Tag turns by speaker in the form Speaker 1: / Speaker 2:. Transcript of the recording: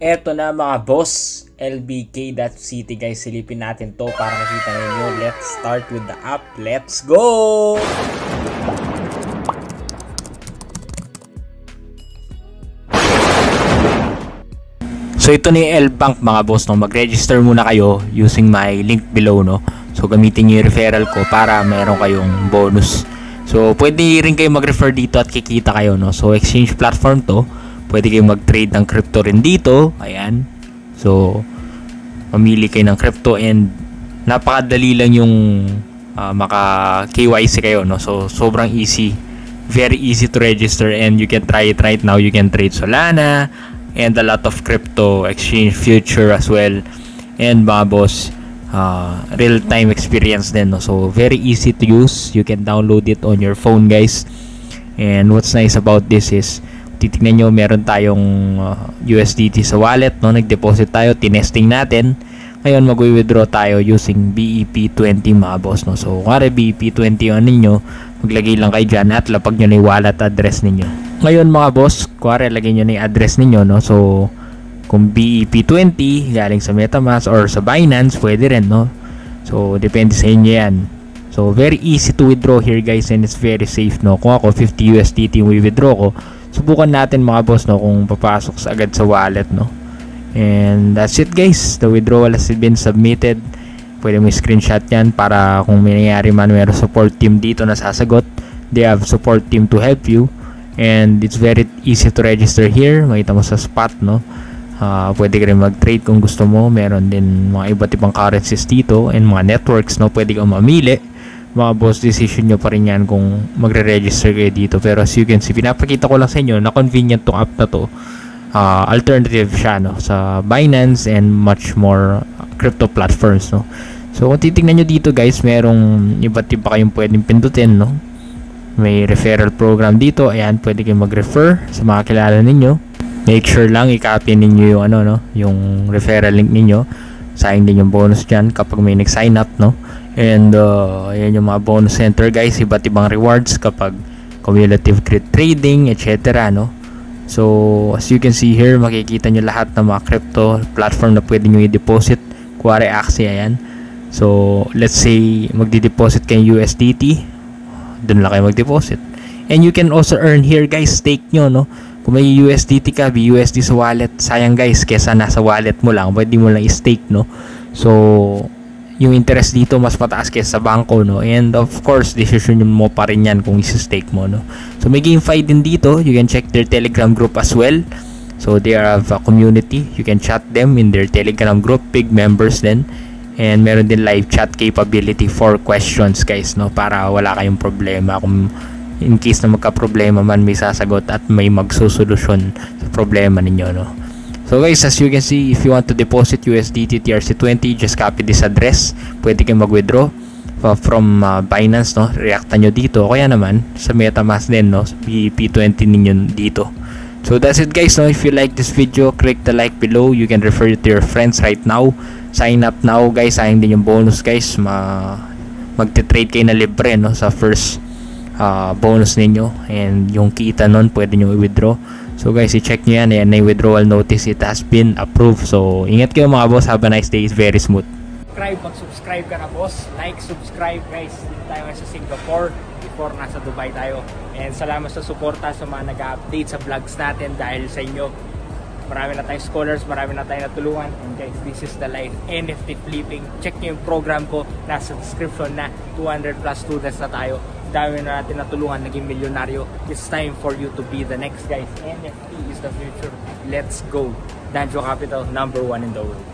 Speaker 1: Eto na mga boss, lbk.city guys, silipin natin to para makita ninyo. Let's start with the app. Let's go! So ito na yung LBank mga boss, no? Mag-register muna kayo using my link below, no? So gamitin nyo yung referral ko para mayroon kayong bonus. So pwede rin kayo mag-refer dito at kikita kayo, no? So exchange platform to. Pwede kayong mag-trade ng crypto rin dito. Ayan. So mamili kayo ng crypto and napakadali lang yung maka-KYC kayo, no? So sobrang easy. Very easy to register and you can try it right now. You can trade Solana and a lot of crypto exchange future as well. And mga boss, real-time experience din, no? So very easy to use. You can download it on your phone guys. And what's nice about this is titignan nyo, meron tayong USDT sa wallet, no? Nag-deposit tayo, tinesting natin. Ngayon mag-withdraw tayo using BEP20 mga boss, no? So kung BEP20 ano ninyo, maglagay lang kayo dyan at lapag nyo na yung wallet address ninyo. Ngayon mga boss, kuwari lagay nyo na yung address ninyo, no? So kung BEP20 galing sa MetaMask or sa Binance, pwede rin, no? So depende sa inyo yan. So very easy to withdraw here guys and it's very safe, no? Kung ako 50 USDT yung withdraw ko, subukan natin mga boss, no, kung papasok agad sa wallet, no? And that's it guys, the withdrawal has been submitted. Pwede mo screenshot yan para kung may nangyari man, meron support team dito na sasagot. They have support team to help you and it's very easy to register here. Makita mo sa spot, no? Pwede ka rin mag-trade kung gusto mo. Meron din mga iba't ibang currencies dito and mga networks, no? Pwede kang mamili. Mga boss, decision nyo pa rin yan kung magre-register kayo dito. Pero as you can see, pinapakita ko lang sa inyo na convenient tong app na to. Alternative siya, no, sa Binance and much more crypto platforms, no. So kung titignan nyo dito guys, merong iba't iba kayong pwedeng pindutin, no. May referral program dito. Ayan, pwede kayong mag-refer sa mga kilala ninyo. Make sure lang i-copy ninyo yung no, yung referral link ninyo. Sayang din yung bonus dyan kapag may nag-sign up, no. And ayan yung mga bonus center guys, iba't ibang rewards kapag cumulative trading, etc., no. So as you can see here, makikita nyo lahat ng mga crypto platform na pwede nyo i-deposit. Kuwari Axie, ayan. So let's say magdi-deposit kayo USDT, dun lang kayo mag-deposit. And you can also earn here guys, stake nyo, no. Kung may USDT ka, BUSD sa wallet, sayang guys, kesa nasa wallet mo lang, pwede mo lang i-stake, no. So yung interest dito mas mataas kaysa sa bangko, no. And of course, decision mo pa rin yan kung i-stake mo, no. So may GameFi din dito. You can check their Telegram group as well. So they have a community. You can chat them in their Telegram group. Big members din. And meron din live chat capability for questions guys, no, para wala kayong problema. Kung in case na magka-problema man, may sasagot at may magsosolusyon sa problema ninyo, no. So guys, as you can see, if you want to deposit USDT TRC20, just copy this address. Pwede kayong mag-withdraw from Binance, no. Reacta nyo dito. Kaya naman sa MetaMask din, no, sa BEP20 ninyo dito. So that's it guys, no. If you like this video, click the like below. You can refer it to your friends right now. Sign up now guys. Sayang din yung bonus guys. Magte-trade kayo na libre, no, sa first bonus ninyo. And yung kita nun, pwede nyo i-withdraw. So guys, i-check nyo yan. Ayan na yung withdrawal notice. It has been approved. So ingat kayo mga boss. Have a nice day. It's very smooth. Mag-subscribe ka na boss. Like, subscribe guys. Dito tayo sa Singapore. Before nasa Dubai tayo. And salamat sa suporta sa mga nag-update sa vlogs natin. Dahil sa inyo, marami na tayong scholars. Marami na tayong natulungan. And guys, this is the life. NFT flipping. Check nyo yung program ko. Nasa description na 200 plus students na tayo. Dami na natin natulungan, naging milyonaryo. It's time for you to be the next guys. NFT is the future. Let's go. Danjo Capital, #1 in the world.